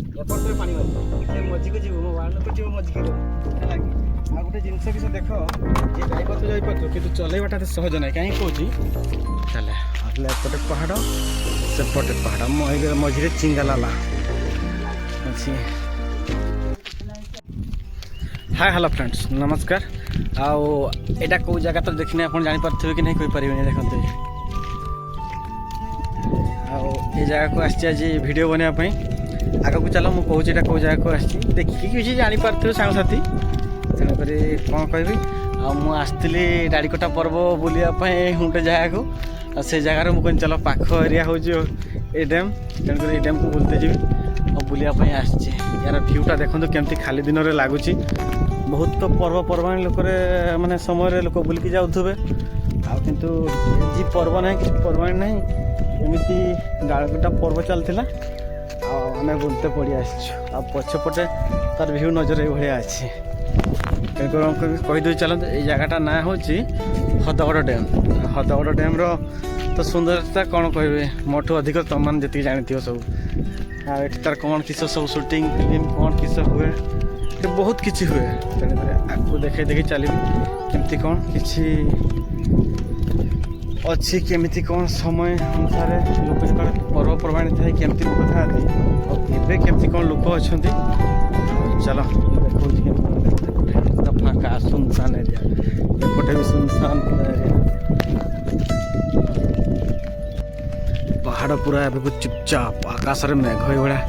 ଏପଟରେ ପାଣି ଅଛି ସେ ମଝିକୁ ଯିବୁ ମୋ ୱାର୍ଡ଼କୁ ଯିବୁ ମଝିକି ହେଲା କି ଆଉ ଗୋଟେ ଜିନିଷ କି ସେ ଦେଖ ଯିଏ ଯାଇପାରୁଥିବ କିନ୍ତୁ ଚଲେଇବାଟା ଏତେ ସହଜ ନାହିଁ କାହିଁକି କହୁଛି ଚାଲେ ଆସିଲେ ଏପଟେ ପାହାଡ଼ ସେପଟେ ପାହାଡ଼ ମଝିରେ ଚିଙ୍ଗାଲାଲା ଅଛି। हाय हेलो फ्रेंड्स नमस्कार आओ एटा को जगह तो देखने आप जानी पार्थिबे कि नहीं कोई परिबे देखते आओ ए जगह को आछि आज वीडियो बनिया पई आगे को चलो मु कहूँ एटा को जगह को आछि देखि कि जानी पार्थिबे सांग साथी तेन करी कोन कहबी आ मु आस्तिली डाड़ीकोटा पर्व बुलिया पई हुंटे जगह को आ से जगह रे मु कोन चलो पाख एरिया हो जो ए डैम तेन करी ए डैम को बुलते जीवी और बुलिया पई आछि यार व्यूटा देखंतु केमती खाली दिन रे लागुची बहुत तो पर्वपर्वाणी लोक माने समय लोक बुलिकी जाऊे आंतु जी पर्व ना कि पर्वाणी ना एमती डालगोटा पर्व चलता आम बुलते पड़ी आसपटे तार व्यू नजर ये अच्छी कहीदे चलते ये जगहटा ना हूँ हदगड़ डैम हदगड़ डैम तो सुंदरता कौन कहे मोठू अधिक तुम जी जानी सब तार कौन किस सब शूटिंग फिल्म कौन किस हुए बहुत किसी हुए आपको देखे चलिए केमती कौन किसी अच्छी केमती कौन समय अनुसार लोक जो पर्वपर्वाणी थाए केमती लोक था और केमती कौन लोक अच्छा चलो देखो फाँका सुनसान एरिया एपटे भी सुनसान एरिया पहाड़ पूरा एवं चुपचाप आकाश मेघ भाया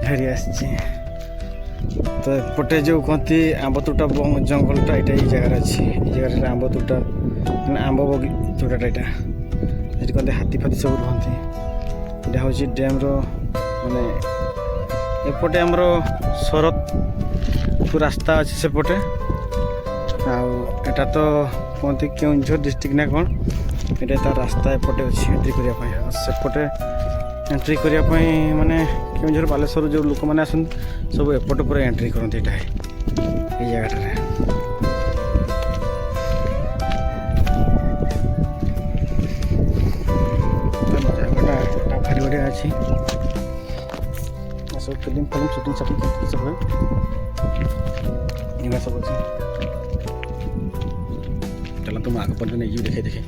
घेरी आसी तो एपटे जो कहती आंब तोटा जंगलटा यहाँ ये जगार अच्छी ये जगह आंब तोटा मैंने आंब बगी तोटाटा यहाँ ये कहते हाथी फाथी सब रुहती यहाँ हूँ डैम माने एपटे आमर शरत को रास्ता अच्छे सेपटे आटा तो कहती केउंझर डिस्ट्रिक्ट ना कौन ये तार रास्ता एपटे अच्छी एंट्री करने सेपटे एंट्री करने माने केउंझर बालेश्वर जो लोक मैंने आस सब एपट पूरा एंट्री करते ये जगह भारी बढ़िया अच्छी सब फिल्म शूटिंग सब सब हुए सब अच्छे चलो तुम आग पटे नहीं देखे देखे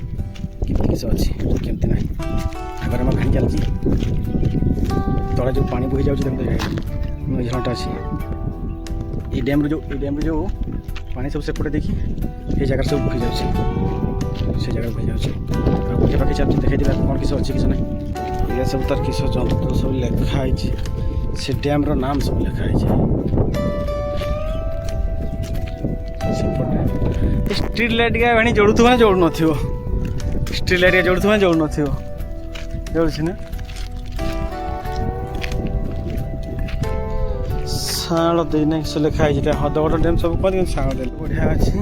केमती किस अच्छी केमती ना आगे आम घाणी चलती तले जो पानी बोही जाऊँ झरणाटा अच्छी ये डैम जो पानी सब सेपटे देखी ये जगह सब बोही जाऊँ से जगह बोही जाऊँ पाखे पाखे चलती देखा देगा कौन किस अच्छी किस ना ये सब तार किस जंतु सब लिखाई से डैम रो नाम सब लिखाई स्ट्रीट लाइट क्या भाई जोड़ू ना जोड़ न स्ट्रीट लाइट जोड़ू ना जोड़ न जोड़ी ना शाण देना किस लिखाई हदगड़ डैम सब कह शाण दे बढ़िया अच्छी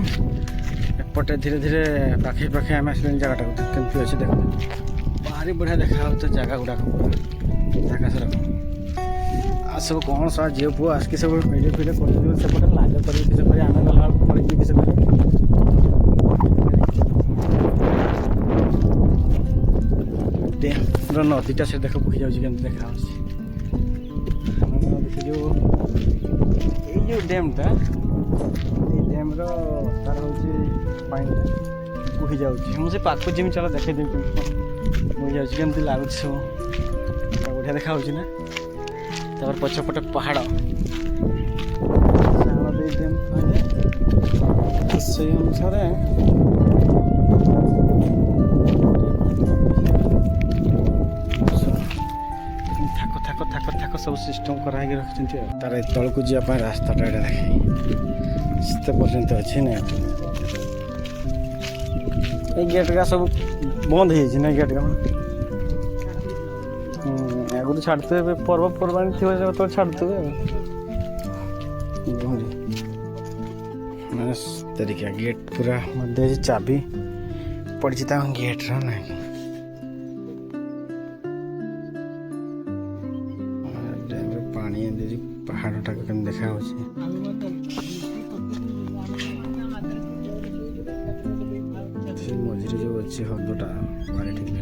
एपटे धीरे धीरे पाखे पाखे आम आस जगह कमी अच्छे देख भारी बढ़िया देखा जगह गुड़ाक जगह सर आ सब कौन सा झील पुओ आसिक सब भिडियो फिडियो कर सेपटे लाज कर आम गला पड़ी किस डैम नदीटा से देख बोही जाऊँगी केमती देखा जो डैमटा डैम तार हूँ पानी बोही जाऊँगी मुझे पाक जिमी चलो देखे बोही जाऊँगी केमती लगुच सब बढ़िया देखा ना तापर पछपटे पहाड़ से अनुसार थाक सब सिस्टम कराई रखी तार तल को जावाई रास्ताटा देखे पर्यंत अच्छे ना ये गेट का सब बंद हो गेट का आगुरी छाड़ते पर्वपर्वाणी थी तो छाड़ते मैंने तरीका गेट पूरा मध्य चाबी पड़ी गेट ना पानी पहाड़टा कम देखा मझे जो अच्छे हदटा भारी ठीक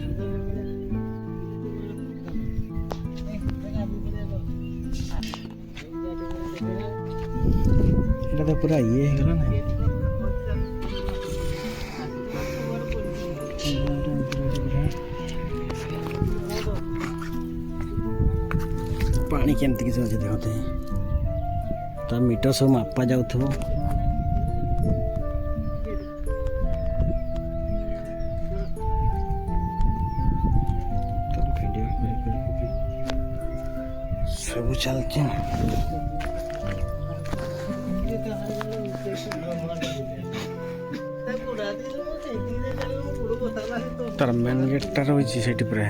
এটা তো পুরা ইয়ে ହେଇଗଲା ନା ପାଣି କେମିତି କିଛି ଅଛି ଦେଖତେ ତା ମିଟର ସବୁ ମାପା ଯାଉଥିବ ସବୁ ଚାଲିଛି ତାର ମେନ୍ ଗେଟ୍ଟା ରହିଛି ସେଇଠି ପୁରା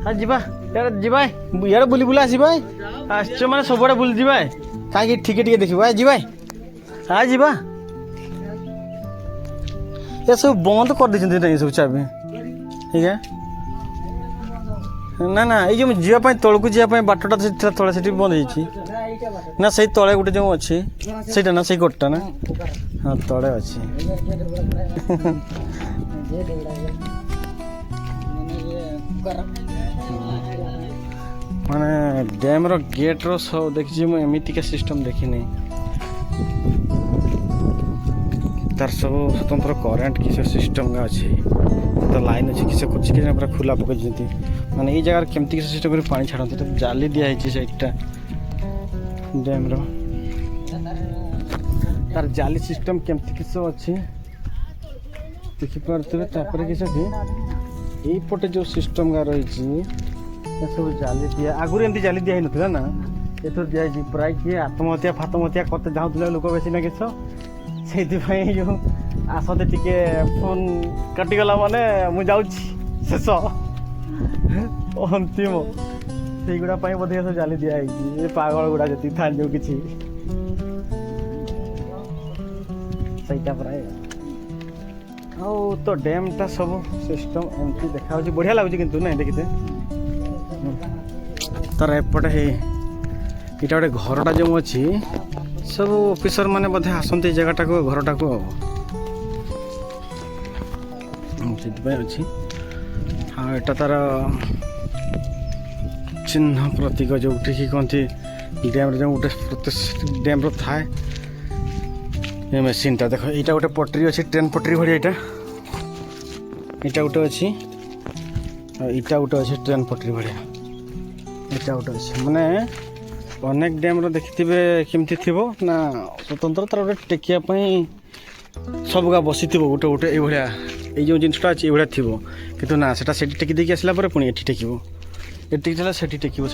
ହଁ ଯିବା ଯିବା ଇଆଡ଼େ ବୁଲି ବୁଲା ଆସିବା ଆସିଛ ମାନେ ସବୁଆଡ଼େ ବୁଲି ଯିବା କାହିଁକି ଟିକେ ଟିକେ ଦେଖିବା ଯିବା ହଁ ଯିବା ଏସବୁ ବନ୍ଦ କରିଦେଇଛନ୍ତି ନା ଏସବୁ ଚାବି ଠିକ୍ ନା ନା ଏଇ ଯେଉଁ ଯିବା ପାଇଁ ତଳକୁ ଯିବା ପାଇଁ ବାଟଟା ଥିଲା ତଳେ ସେଠି ବନ୍ଦ ହେଇଛି ନା ସେଇ ତଳେ ଗୋଟେ ଯେଉଁ ଅଛି ସେଇଟା ନା ସେଇ ଗୋଟଟା ନା ହଁ ତଳେ ଅଛି ମାନେ ଡ୍ୟାମ୍ର ଗେଟ୍ର ସବୁ ଦେଖିଛି ମୁଁ ଏମିତିକା ସିଷ୍ଟମ୍ ଦେଖିନି ତାର ସବୁ ସ୍ୱତନ୍ତ୍ର କରେଣ୍ଟ କିସ ସିଷ୍ଟମ୍ ଅଛି ତ ଲାଇନ୍ ଅଛି କିସ କରୁଛି କି ପୁରା ଖୋଲା ପକାଇଛନ୍ତି ମାନେ ଏଇ ଜାଗାରେ କେମିତି କିସ ସିଷ୍ଟମ୍ କରି ପାଣି ଛାଡ଼ନ୍ତି ତ ଜାଲି ଦିଆହେଇଛି ସେଇଟା ଡ୍ୟାମ୍ର ତାର ଜାଲି ସିଷ୍ଟମ୍ କେମିତି କିସ ଅଛି ଦେଖିପାରୁଥିବେ ତାପରେ କିସ କି ଏଇପଟେ ଯେଉଁ ସିଷ୍ଟମ୍ ଗା ରହିଛି ଏସବୁ ଜାଲି ଦିଆ ଆଗରୁ ଏମିତି ଜାଲି ଦିଆ ହେଇନଥିଲା ନା ଏଥର ଦିଆହେଇଛି ପ୍ରାୟ କିଏ ଆତ୍ମହତ୍ୟା ଫାତ୍ମହତ୍ୟା କରତେ ଯାଉଥିଲେ ଲୋକ ବେଶୀ ନା କିସ ସେଇଥିପାଇଁ ଯେଉଁ ଆସନ୍ତି ଟିକେ ଫୋନ୍ କାଟିଗଲା ମାନେ ମୁଁ ଯାଉଛି ଶେଷ ଅନ୍ତିମ ସେଇଗୁଡ଼ା ପାଇଁ ବୋଧେ ସବୁ ଜାଲି ଦିଆହେଇଛି ଏ ପାଗଳ ଗୁଡ଼ା ଯେତିକି ଥାନ୍ତି ଯେଉଁ କିଛି ସେଇଟା ପ୍ରାୟ ଆଉ ତ ଡ୍ୟାମ୍ଟା ସବୁ ସିଷ୍ଟମ୍ ଏମିତି ଦେଖାହେଉଛି ବଢ଼ିଆ ଲାଗୁଛି କିନ୍ତୁ ନାଇଁ ଦେଖିତେ ତାର ଏପଟେ ହେଇ ଏଇଟା ଗୋଟେ ଘରଟା ଯେଉଁ ଅଛି ସବୁ ଅଫିସର ମାନେ ବୋଧେ ଆସନ୍ତି ଏ ଜାଗାଟାକୁ ଘରଟାକୁ ଆଉ ସେଥିପାଇଁ ଅଛି ଆଉ ଏଇଟା ତାର ଚିହ୍ନ ପ୍ରତୀକ ଯେଉଁଠିକି କହନ୍ତି ଡ୍ୟାମ୍ରେ ଯେଉଁ ଗୋଟେ ଡ୍ୟାମ୍ର ଥାଏ ଏ ମେସିନ୍ଟା ଦେଖ ଏଇଟା ଗୋଟେ ପଟରୀ ଅଛି ଟ୍ରେନ୍ ପଟରୀ ଭଳିଆ ଏଇଟା ଗୋଟେ ଅଛି ଆଉ ଏଇଟା ଗୋଟେ ଅଛି ଟ୍ରେନ୍ ପଟରୀ ଭଳିଆ ଏଇଟା ଗୋଟେ ଅଛି ମାନେ ଅନେକ ଡ୍ୟାମ୍ର ଦେଖିଥିବେ କେମିତି ଥିବ ନା ସ୍ୱତନ୍ତ୍ର ତାର ଗୋଟେ ଟେକିବା ପାଇଁ ସବୁଗା ବସିଥିବ ଗୋଟେ ଗୋଟେ ଏଇଭଳିଆ ଏଇ ଯେଉଁ ଜିନିଷଟା ଅଛି ଏଇଭଳିଆ ଥିବ କିନ୍ତୁ ନା ସେଟା ସେଠି ଟେକି ଦେଇକି ଆସିଲା ପରେ ପୁଣି ଏଠି ଟେକିବ ଏଠି ଥିଲା ସେଠି ଟେକିବ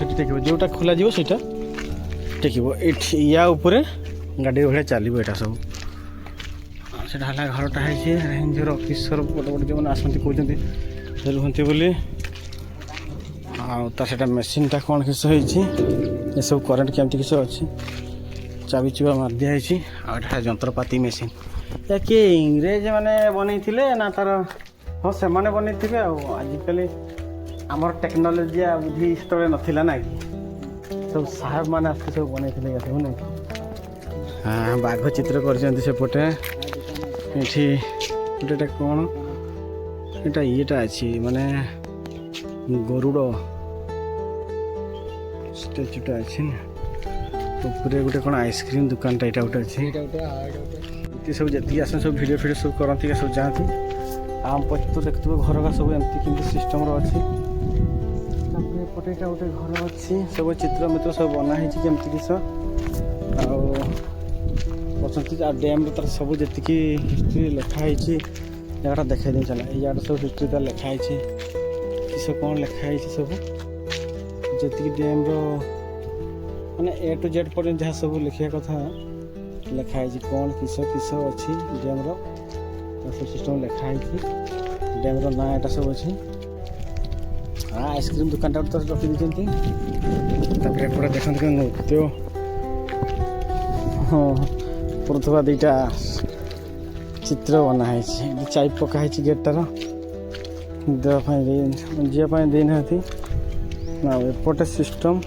ଯେଉଁଟା ଖୋଲାଯିବ ସେଇଟା ଟେକିବ ଏଠି ୟା ଉପରେ ଗାଡ଼ି ଭଳିଆ ଚାଲିବ ଏଇଟା ସବୁ ସେଇଟା ହେଲା ଘରଟା ହେଇଛି ରେଞ୍ଜର ଅଫିସର ଗୋଟେ ଗୋଟେ ଯେଉଁମାନେ ଆସନ୍ତି କହୁଛନ୍ତି ସେ ରୁହନ୍ତି ବୋଲି ଆଉ ତାର ସେଇଟା ମେସିନ୍ଟା କ'ଣ କିସ ହେଇଛି ଏସବୁ କରେଣ୍ଟ କେମିତି କିସ ଅଛି ଚାବି ଚୁବା ମାରି ଦିଆହେଇଛି ଆଉ ଏଇଟା ଯନ୍ତ୍ରପାତି ମେସିନ୍ ଏହା କିଏ ଇଂରେଜ ମାନେ ବନେଇଥିଲେ ନା ତାର ହଁ ସେମାନେ ବନେଇଥିବେ ଆଉ ଆଜିକାଲି ଆମର ଟେକ୍ନୋଲୋଜି ବୁଦ୍ଧି ସେତେବେଳେ ନଥିଲା ନା କି ସବୁ ସାହେବ ମାନେ ଆସିକି ସବୁ ବନେଇଥିଲେ ସବୁ ନାଇଁ ହଁ ବାଘ ଚିତ୍ର କରିଛନ୍ତି ସେପଟେ ଏଠି ଗୋଟେ କ'ଣ ଏଇଟା ଇଏଟା ଅଛି ମାନେ ଗରୁଡ଼ ଷ୍ଟାଚ୍ୟୁଟା ଅଛି ନା ଉପରେ ଗୋଟେ କ'ଣ ଆଇସ୍କ୍ରିମ୍ ଦୋକାନଟା ଏଇଟା ଗୋଟେ ଅଛି ଏମିତି ସବୁ ଯେତିକି ଆସନ୍ତି ସବୁ ଭିଡ଼ିଓ ଫିଡ଼ିଓ ସବୁ କରନ୍ତି ସବୁ ଯାଆନ୍ତି ଆମ ପଛେ ତ ଦେଖୁଥିବେ ଘରକା ସବୁ ଏମିତି କେମିତି ସିଷ୍ଟମ୍ର ଅଛି ତାପରେ ଏପଟେ ଏଇଟା ଗୋଟେ ଘର ଅଛି ସବୁ ଚିତ୍ର ମିତ୍ର ସବୁ ବନା ହେଇଛି କେମିତି କିସ ଆଉ ଅଛନ୍ତି ଆଉ ଡ୍ୟାମ୍ର ତାର ସବୁ ଯେତିକି ହିଷ୍ଟ୍ରି ଲେଖା ହେଇଛି ଜାଗାଟା ଦେଖାଇ ଦେଇ ଚାଲ ଏଇ ଜାଗାଟା ସବୁ ହିଷ୍ଟ୍ରି ତାର ଲେଖା ହେଇଛି କିସ କ'ଣ ଲେଖା ହେଇଛି ସବୁ ଯେତିକି ଡ୍ୟାମ୍ର ମାନେ A to Z ପର୍ଯ୍ୟନ୍ତ ଯାହା ସବୁ ଲେଖିବା କଥା ଲେଖା ହେଇଛି କ'ଣ କିସ କିସ ଅଛି ଡ୍ୟାମ୍ର ସବୁ ସିଷ୍ଟମ୍ ଲେଖା ହେଇଛି ଡ୍ୟାମ୍ର ନାଁ ଏଇଟା ସବୁ ଅଛି ଆଇସ୍କ୍ରିମ୍ ଦୋକାନଟା ତ ରଖିଦେଇଛନ୍ତି ତାପରେ ଏପଟେ ଦେଖନ୍ତୁ କି ନୃତ୍ୟ ହଁ ପଡ଼ୁଥିବା ଦୁଇଟା ଚିତ୍ର ବନା ହେଇଛି ଚାଇ ପକା ହେଇଛି ଗେଟ୍ଟାର ଦେବା ପାଇଁ ଯିବା ପାଇଁ ଦେଇନାହାନ୍ତି ଆଉ ଏପଟେ ସିଷ୍ଟମ୍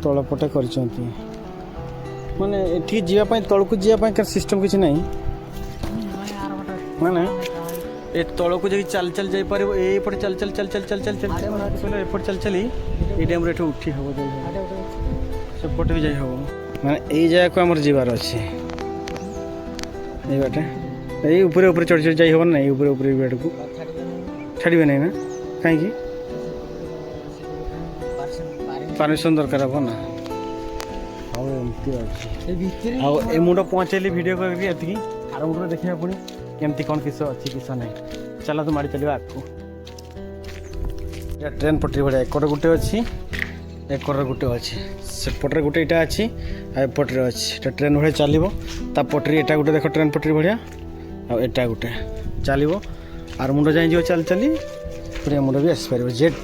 ତଳପଟେ କରିଛନ୍ତି ମାନେ ଏଠିକି ଯିବା ପାଇଁ ତଳକୁ ଯିବା ପାଇଁ ସିଷ୍ଟମ୍ କିଛି ନାହିଁ ମାନେ ଏ ତଳକୁ ଯାଇକି ଚାଲି ଚାଲି ଯାଇପାରିବ ଏଇପଟେ ଚାଲି ଚାଲି ଚାଲି ଚାଲି ଚାଲି ଚାଲି ଚାଲି ଏପଟେ ଚାଲି ଚାଲି ଏଇ ଡ୍ୟାମ୍ରେ ଏଠି ଉଠି ହେବ ସେପଟେ ବି ଯାଇ ହେବ ମାନେ ଏଇ ଜାଗାକୁ ଆମର ଯିବାର ଅଛି ଏଇ ବାଟେ ଏଇ ଉପରେ ଉପରେ ଚଢ଼ି ଚଢ଼ି ଯାଇ ହେବ ନା ଏଇ ଉପରେ ଉପରେ ଏଇ ବାଟକୁ ଛାଡ଼ିବେ ନାହିଁ ନା କାହିଁକି ପାରମିସନ୍ ଦରକାର ହେବ ନା ଆଉ ଏମିତି ଅଛି ଆଉ ଏ ମୁଣ୍ଡ ପହଞ୍ଚେଇଲି ଭିଡ଼ିଓ କରିକି ଏତିକି ଆର ମୁଣ୍ଡରେ ଦେଖିବା ପୁଣି କେମିତି କ'ଣ କିସ ଅଛି କିସ ନାହିଁ ଚାଲ ତ ମାଡ଼ି ଚାଲିବା ଆଗକୁ ଟ୍ରେନ୍ ପଟରୀ ଭଳିଆ ଏକଟେ ଗୋଟେ ଅଛି ଏକଟରେ ଗୋଟେ ଅଛି ସେପଟରେ ଗୋଟେ ଏଇଟା ଅଛି ଆଉ ଏପଟରେ ଅଛି ଏଇଟା ଟ୍ରେନ୍ ଭଳିଆ ଚାଲିବ ତା ପଟରୀ ଏଇଟା ଗୋଟେ ଦେଖ ଟ୍ରେନ୍ ପଟରୀ ଭଳିଆ ଆଉ ଏଇଟା ଗୋଟେ ଚାଲିବ ଆର ମୁଣ୍ଡ ଯାଇଯିବ ଚାଲି ଚାଲି ପୁରା ମୁଣ୍ଡ ବି ଆସିପାରିବ ଜେଟ୍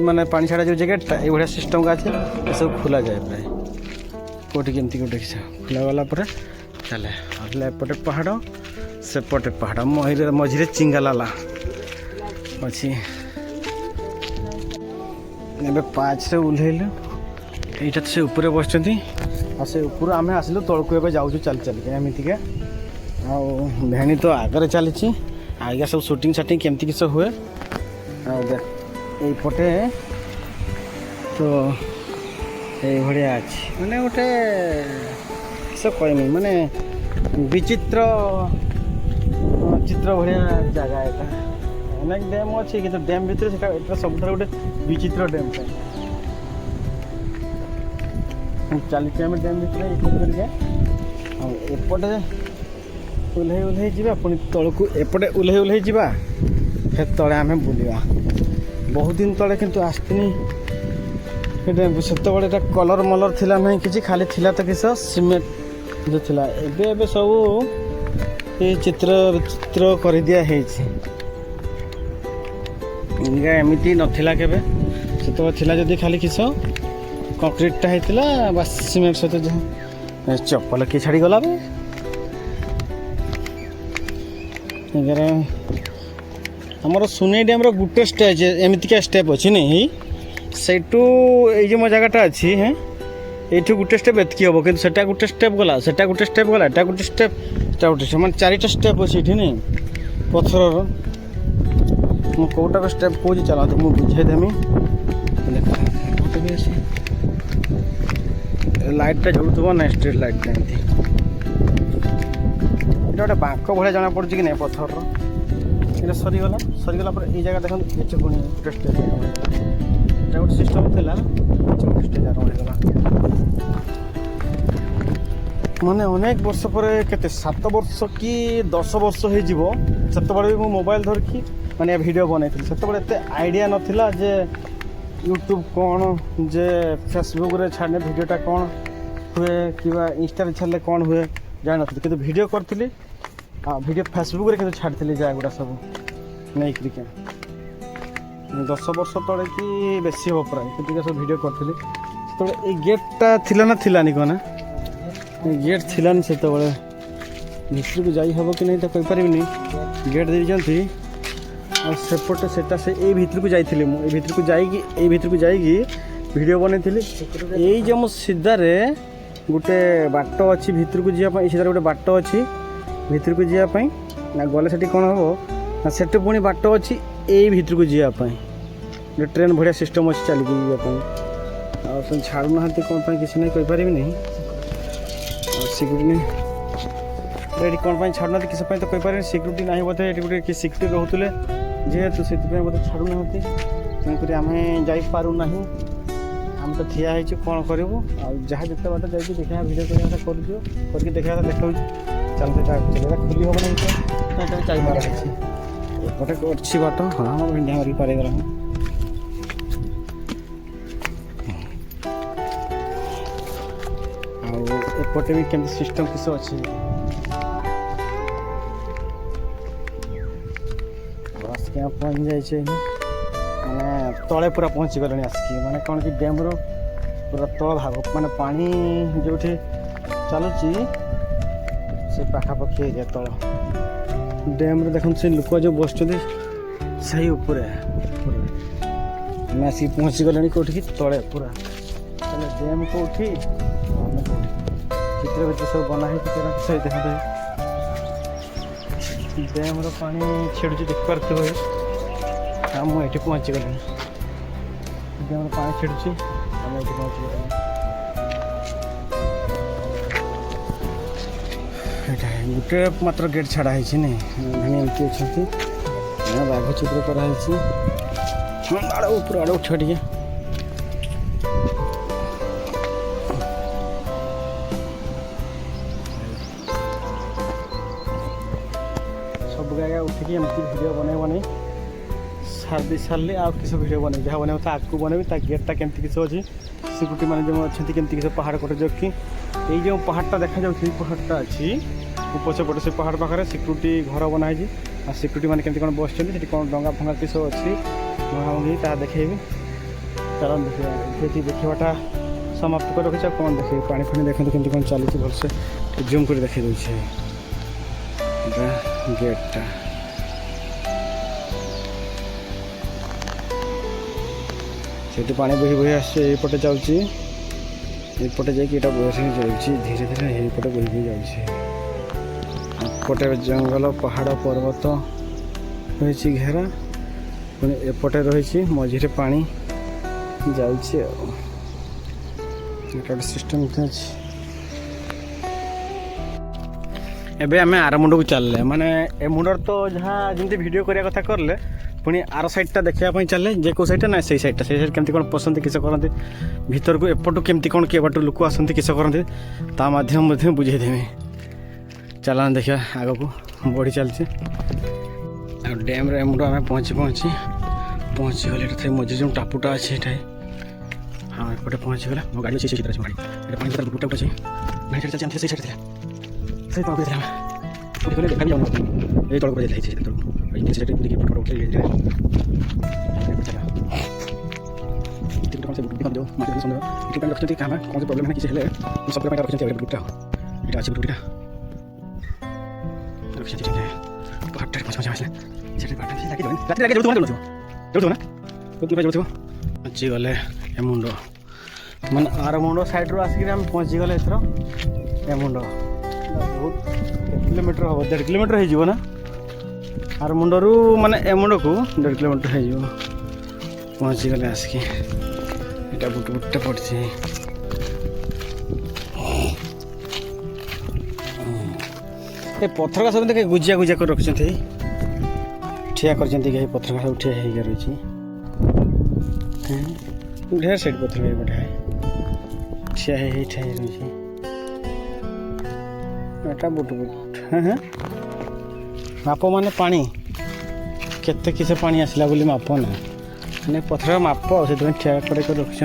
ମାନେ ପାଣି ଛାଡ଼ା ଯେଉଁ ଜ୍ୟାକେଟ୍ଟା ଏଇଭଳିଆ ସିଷ୍ଟମ୍ ଅଛି ଏସବୁ ଖୋଲାଯାଏ ପ୍ରାୟ କେଉଁଠି କେମିତି ଗୋଟେ ଖୋଲାଗଲା ପରେ ଚାଲେ ଆସିଲା ଏପଟେ ପାହାଡ଼ ସେପଟେ ପାହାଡ଼ ମଝିରେ ଚିଙ୍ଗାଲାଲା ଅଛି ଏବେ 5ରେ ଓହ୍ଲେଇଲୁ ଏଇଟା ତ ସେ ଉପରେ ବସିଛନ୍ତି ଆଉ ସେ ଉପରୁ ଆମେ ଆସିଲୁ ତଳକୁ ଏବେ ଯାଉଛୁ ଚାଲି ଚାଲିକି ଏମିତିକା ଆଉ ଭେଣୀ ତ ଆଗରେ ଚାଲିଛି ଆଜ୍ଞା ସବୁ ସୁଟିଂ ସାଟିଂ କେମିତି କିସ ହୁଏ ଆଉ এইপটে তো এইভাবে আছে মানে গোটে কিস কইমি মানে বিচিত্র চিত্র ভায়া জায়গা এটা অনেক ড্যাম আছে কিন্তু ড্যাম ভিতরে সেটা এটা ସବୁଠାରୁ গোটে বিচিত্র ড্যামটা ଚାଲିଛି ଆମେ ଡ୍ୟାମ୍ ଭିତରେ କରିକି ଆଉ ଏପଟେ ଓହ୍ଲେଇ ଓହ୍ଲେଇ ଯିବା ପୁଣି ତଳକୁ ଏପଟେ ଓହ୍ଲେଇ ଓହ୍ଲେଇ ଯିବା ଫେର ତଳେ ଆମେ ବୁଲିବା ବହୁତ ଦିନ ତଳେ କିନ୍ତୁ ଆସିଥିନି ସେତେବେଳେ ଏଇଟା କଲର୍ ମଲର୍ ଥିଲା ନାହିଁ କିଛି ଖାଲି ଥିଲା ତ କିସ ସିମେଣ୍ଟ ଥିଲା ଏବେ ଏବେ ସବୁ ଏ ଚିତ୍ର ଚିତ୍ର କରିଦିଆ ହେଇଛି ଏମିତି ନଥିଲା କେବେ ସେତେବେଳେ ଥିଲା ଯଦି ଖାଲି କିସ କଂକ୍ରିଟଟା ହେଇଥିଲା ବାସ୍ ସିମେଣ୍ଟ ସହିତ ଯାହା ଚପଲ କିଏ ଛାଡ଼ିଗଲା ବେ ଆମର ସୁନେଇ ଡ୍ୟାମ୍ର ଗୋଟେ ଷ୍ଟେଜ୍ ଏମିତିକା ଷ୍ଟେପ୍ ଅଛି ନାଇଁ ସେଇଠୁ ଏଇ ଯେ ମୋ ଜାଗାଟା ଅଛି ହଁ এইଠୁ ଗୋଟେ ଷ୍ଟେପ୍ ଏତିକି ହେବ କିନ୍ତୁ ସେଟା ଗୋଟେ ଷ୍ଟେପ୍ ଗଲା ସେଟା ଗୋଟେ ଷ୍ଟେପ୍ ଗଲା ଏଟା ଗୋଟେ ଷ୍ଟେପ୍ ଏଟା ଗୋଟେ ଷ୍ଟେପ୍ ମାନେ 4ଟା ଷ୍ଟେପ୍ ଅଛି ଏଠି ନାଇଁ ପଥରର ମୁଁ କେଉଁଟାକ ଷ୍ଟେପ୍ କହୁଛି ଚାଲନ୍ତୁ ମୁଁ ବୁଝେଇଦେମି ଗୋଟେ ବି ଅଛି ଲାଇଟ୍ଟା ଜଳୁଥିବ ନା ଷ୍ଟ୍ରିଟ୍ ଲାଇଟ୍ଟା ଏମିତି ଏଇଟା ଗୋଟେ ବାଙ୍କ ଭଳିଆ ଜଣାପଡ଼ୁଛି କି ନାହିଁ ପଥରର এটা সরিগলা পরে এই জায়গা দেখুন এসে পুଣି ଗୋଟେ ଷ୍ଟେଜ୍ এটা ଗୋଟେ ସିଷ୍ଟମ୍ ଥିଲା ଗୋଟେ ଷ୍ଟେଜ୍ ଆରମ୍ଭ ହେଇଗଲା ମାନେ ଅନେକ ବର୍ଷ ପରେ କେତେ 7 ବର୍ଷ କି 10 ବର୍ଷ ହେଇଯିବ ସେତେବେଳେ ବି ମୁଁ ମୋବାଇଲ୍ ଧରିକି ମାନେ ଭିଡ଼ିଓ ବନେଇଥିଲି ସେତେବେଳେ ଏତେ ଆଇଡ଼ିଆ ନଥିଲା ଯେ ୟୁଟ୍ୟୁବ୍ କ'ଣ ଯେ ଫେସବୁକ୍ରେ ଛାଡ଼ିଲେ ଭିଡ଼ିଓଟା କ'ଣ ହୁଏ କିମ୍ବା ଇନଷ୍ଟାରେ ଛାଡ଼ିଲେ କ'ଣ ହୁଏ ଜାଣିନଥିଲି କିନ୍ତୁ ଭିଡ଼ିଓ କରିଥିଲି ଆଉ ଭିଡ଼ିଓ ଫେସବୁକ୍ରେ କିନ୍ତୁ ଛାଡ଼ିଥିଲି ଜାଗାଗୁଡ଼ା ସବୁ ନେଇକିରି 10 ବର୍ଷ ତଳେ କି ବେଶୀ ହେବ ପ୍ରାୟ ସେତିକି ସବୁ ଭିଡ଼ିଓ କରିଥିଲି ସେତେବେଳେ ଏଇ ଗେଟ୍ଟା ଥିଲା ନା ଥିଲାନି କ'ଣ ନା ଗେଟ୍ ଥିଲାନି ସେତେବେଳେ ଭିତରକୁ ଯାଇ ହେବ କି ନାହିଁ ତ କହିପାରିବିନି ଗେଟ୍ ଦେଇଛନ୍ତି ଆଉ ସେପଟେ ସେଟା ସେ ଏଇ ଭିତରକୁ ଯାଇଥିଲି ମୁଁ ଏଇ ଭିତରକୁ ଯାଇକି ଭିଡ଼ିଓ ବନେଇଥିଲି ଏଇ ଯେ ମୁଁ ସିଧାରେ ଗୋଟେ ବାଟ ଅଛି ଭିତରକୁ ଯିବା ପାଇଁ ସିଧାରେ ଗୋଟେ ବାଟ ଅଛି ଭିତରକୁ ଯିବା ପାଇଁ ନା ଗଲେ ସେଠି କ'ଣ ହେବ ନା ସେଠି ପୁଣି ବାଟ ଅଛି ଏଇ ଭିତରକୁ ଯିବା ପାଇଁ ଗୋଟେ ଟ୍ରେନ୍ ଭଳିଆ ସିଷ୍ଟମ୍ ଅଛି ଚାଲିକି ଯିବା ପାଇଁ ଆଉ ସେ ଛାଡ଼ୁନାହାନ୍ତି କ'ଣ ପାଇଁ କିଛି ନାହିଁ କହିପାରିବିନି ଆଉ ସିକ୍ୟୁରିଟି ଏଠି କ'ଣ ପାଇଁ ଛାଡ଼ୁନାହାନ୍ତି କିଛି ପାଇଁ ତ କହିପାରିବିନି ସିକ୍ୟୁରିଟି ନାହିଁ ବୋଧେ ଏଠି ଗୋଟେ କିଏ ସିକ୍ୟୁରିଟି ରହୁଥିଲେ ଯେହେତୁ ସେଥିପାଇଁ ବୋଧେ ଛାଡ଼ୁନାହାନ୍ତି ତେଣୁକରି ଆମେ ଯାଇପାରୁନାହିଁ ଆମେ ତ ଠିଆ ହେଇଛୁ କ'ଣ କରିବୁ ଆଉ ଯାହା ଯେତେ ବାଟ ଯାଇକି ଦେଖିବା ଭିଡ଼ିଓ କରିବା କଥା କରୁଛୁ କରିକି ଦେଖିବା କଥା ଦେଖାଉଛି ଚାଲते ଚାଲିବା ଖୋଲି ହେବ ନାହିଁ ତ ଚାଲିବାର ଅଛି ଏପଟେ ଅଛି ବାଟ ହଁ ଆମର ଭିଣ୍ଡିଆ ମାରିକି ପାରେଇଗଲା ଆଉ ଏପଟେ ବି କେମିତି ସିଷ୍ଟମ୍ କିସ ଅଛି ଆସିକି ପହଞ୍ଚି ଯାଇଛି ମାନେ ତଳେ ପୁରା ପହଞ୍ଚିଗଲେଣି ଆସିକି ମାନେ କ'ଣ କି ଡ୍ୟାମ୍ର ପୁରା ତଳ ଭାଗ ମାନେ ପାଣି ଯେଉଁଠି ଚାଲୁଛି ସେ ପାଖାପାଖି ଏରିଆ ତଳ ଡ୍ୟାମ୍ରେ ଦେଖନ୍ତୁ ସେ ଲୋକ ଯେଉଁ ବସୁଛନ୍ତି ସେଇ ଉପରେ ଆମେ ଆସିକି ପହଞ୍ଚିଗଲେଣି କେଉଁଠିକି ତଳେ ପୁରା ତାହେଲେ ଡ୍ୟାମ୍ କେଉଁଠି ଆମେ କେଉଁଠି ଚିତ୍ର ଭିତରେ ସବୁ ବନା ହେଇଛି ସେଇ ଦେଖନ୍ତୁ ଡ୍ୟାମ୍ର ପାଣି ଛିଡ଼ୁଛି ଦେଖିପାରୁଥିବ ଆଉ ମୁଁ ଏଠି ପହଞ୍ଚିଗଲିଣି ଡ୍ୟାମ୍ର ପାଣି ଛିଡ଼ୁଛି ଆମେ ଏଠି ପହଞ୍ଚିଗଲେଣି गोटे मात्र गेट छाड़ा है एमती अच्छा बाघ चित्र कराई आड़ ऊपर आड़ उठ टे सब जगह उठिकी एमती भिडियो बन सारी आउ किस भिडियो बन जहाँ बन आगे बनबी गेटा केमती किस अच्छी सिक्यूरीटी मैंने जो अच्छा केमती किस पहाड़ कटे जोकि ये जो पहाड़टा देखा जाऊँगी पहाड़टा अच्छी पछपटे से पहाड़ पाखे सिक्यूरीटी घर बनाई आ सिक्यूरीटी मैंने केमती कौन बस कौन डंगा फंगा किस अच्छी भंगी ता देखेबी चल देखिए देखाटा समाप्त कर रखी कौन देखे पानी फाणी देखते केमती कौन चली भलसे जूम कर देखी दूसरे गेटा से पानी बही बही आसपटे जापटे जाटा बस जाऊँगी धीरे धीरे यहीपटे बही बही जापटे जंगल पहाड़ पर्वत रही घेरा पुणी एपटे रही मझे पानी जाऊँगी सिस्टम एबे आम आर मुंड को चलले माने ए मुंडर तो जहाँ जमी वीडियो करिया कथा करले पुणी आर साइडटा देखा चले जे को साइडटा ना से साइडटा से केमती कौन पसंद किस करते भीतर को एपटू केमती कौन किए बाटू लोक आसती किस करते ता माध्यम बुझेदेमी चलान देखा आग को बढ़ी चलती डैम मुंड आम पहुँची गले मझे जो टापुटा अच्छे हाँ एपटे पहुँची गला मो गाड़ी अच्छी गाड़ी पानी बुटा अच्छे भाई चलते से साइड से तौक देखा भी जाऊँ ये तौक रखते कौन से प्रॉब्लम है किसी सब रखते बुटा यहाँ अच्छे बुटा अच्छी गले ए मुंड माने आर मुंड साइड रू आसिक पहुँची गले एथर ए मुंड बहुत किलोमीटर हम 1.5 किलोमीटर हो ना आर मुंडरू माने ए मुंड को 1.5 किलोमीटर हो पहुँची गले आसिक यहाँ बुट बुटे पड़ी ए पत्थर का सब देखे गुजिया गुजिया कर रखी ठिया कर पत्थर का सब ठिया हो रही ढेर साइड पत्थर का बढ़िया ठिया ठिया रही बुट बुट हाँ हाँ माप माने पानी केते किसे पानी आसला बोली माप ना मैंने पत्थर माप से ठिया कर रखी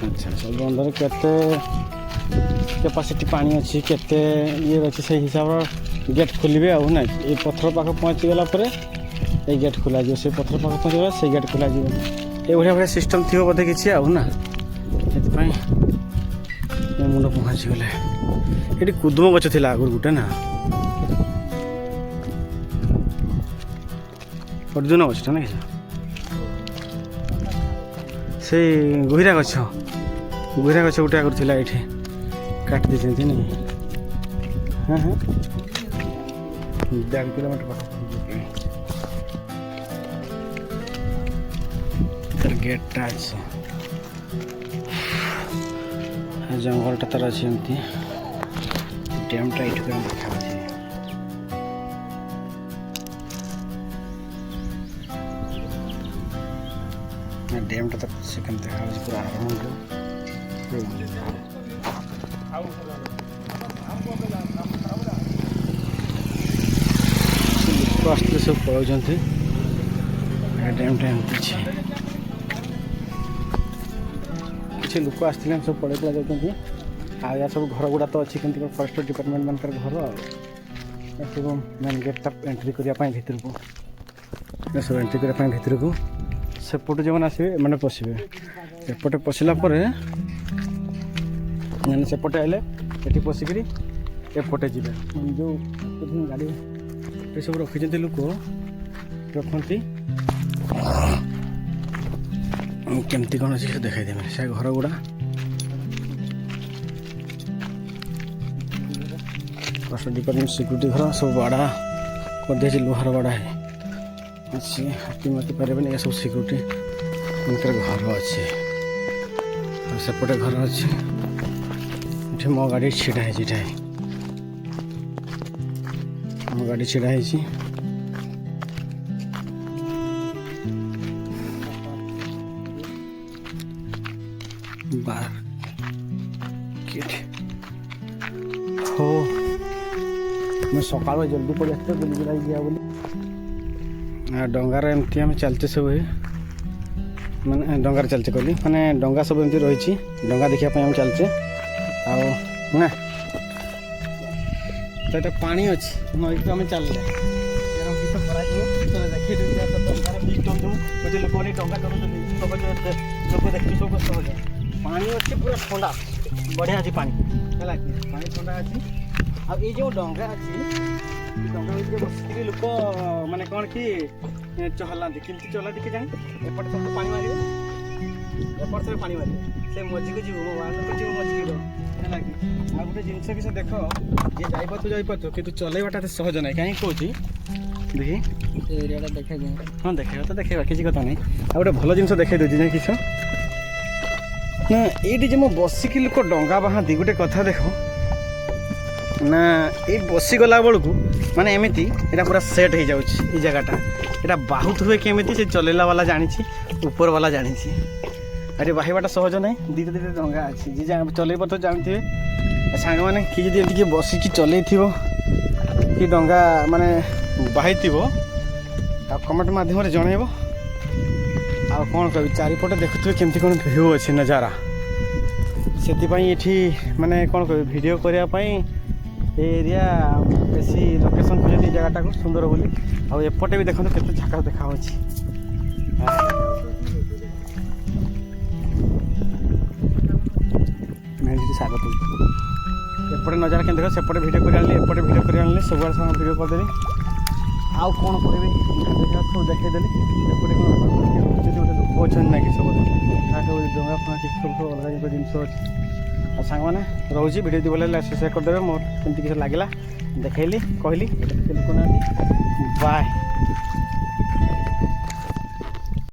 अच्छा सब अंदर केते कैपेसिटी पानी अच्छी केते ये अच्छे से हिसाब गेट खोलिए आउ ना ये पत्थर पाख पहुँची गला ये गेट खोल से पत्थर पाख पहुँची गला से गेट खोल ये भाया भाया सिस्टम थी बोधे किसी आउ ना से मुंड पहुँची गले ये कुदुम गच थी आगुरी गोटे ना अर्जुन गछटा ना से गुहिरा गछ गोटे आगुरी थी ये काट दी नहीं हाँ हाँ 1.5 किलोमीटर पाख गेटा अच्छे जंगलटा तार अच्छे एमती डैमटा ये देखा डैमटा तो से देखा पूरा आरम्भ आसते सब पलाउंट डैमटा एमती किसी लोक आसते सब पड़े पड़ा जाती आ सब घर गुड़ा तो अच्छी केमती फरेस्ट डिपार्टमेंट मान घर सब मेन गेटा एंट्री करने भितर को सब एंट्री करने भितर को सेपटे जो आसवे मैंने पशे एपटे पशिला मैंने सेपटे आइले ये पशिक एपटे जी जो गाड़ी सब रखी लोक रखती केमती कौन अच्छे देखाईदेवे से घर गुड़ा फरेस्ट डिपार्टमेंट सिक्यूरीटी घर सब बाड़ा कर दे लुहार बाड़ा है अच्छी हाथी माती पारे सब सिक्यूरीटी घर अच्छे सेपटे घर अच्छे ये मो गाड़ी छिड़ा है मो गाड़ी छिड़ा है बाहर हो मैं सकाल जल्दी पड़ जाते बुली बुला गया बोली डंगार एमती आम चलते सब मैंने डंगार चलते कहली मैंने डंगा सब एमती रही डंगा देखा आम चलचे ना तो ये पानी अच्छी नई को आम चल लोक देखिए सब कष्ट हो जाए पानी अच्छे पूरा ठंडा बढ़िया अच्छी पानी है पानी ठंडा अच्छी अब ये जो डंगा अच्छी डंगा बसिक लोक माने कौन कि चहलाती केमती चलाती के जानी एपट सब पानी मारे एपट सब पानी मारे से मझी को जीव लोक जीव मझी है कि आ गोटे जिनस कि देख जी जापर कि चलैवाटा सहज ना कहीं कौन देखी एरिया देखा हाँ देखा तो देखा किसी कथा नहीं आ गोटे भल जिन देखा दूसरी ना किस ना ये जो बसिक लोक डंगा बाहाती गोटे कथा देख ना ये बसीगला बेलू माने एमती यहाँ पूरा सेट हो जाऊँ जगहटा यहाँ बहुत हुए केमी से चलैला वाला जानी ऊपर वाला जानी अरे बाहरटा सहज ना दीटा दीटा डंगा अच्छी जी चलैब तो जानते सांग मैंने कि किए बसिकी चलै कि डंगा माने बाही कमेंट मध्यम जनइब आ कौन कह चारिपटे देखुए केमती कौन भ्यू अच्छे नजारा से माने कौन कह वीडियो करने एरिया बेसी लोकेशन खोजती जगटा को सुंदर बोली आपटे भी देखो केते झाका देखा स्वागत एपटे नजारा के देख सेपटे भिडियो कर एपटे भिडियो कर सब भिडियो करदेली आउ कौन करी देखा सब देखईदेली एपटे कौन गोटे लोक अच्छा ना कि सब डंगा फंगा किसी सब अलग जिन अच्छे आ सांग मैंने रोचे भिडियो दी भले शेयर करदे मोर कमी किसी लगे देखली कहली लोक ना बाय।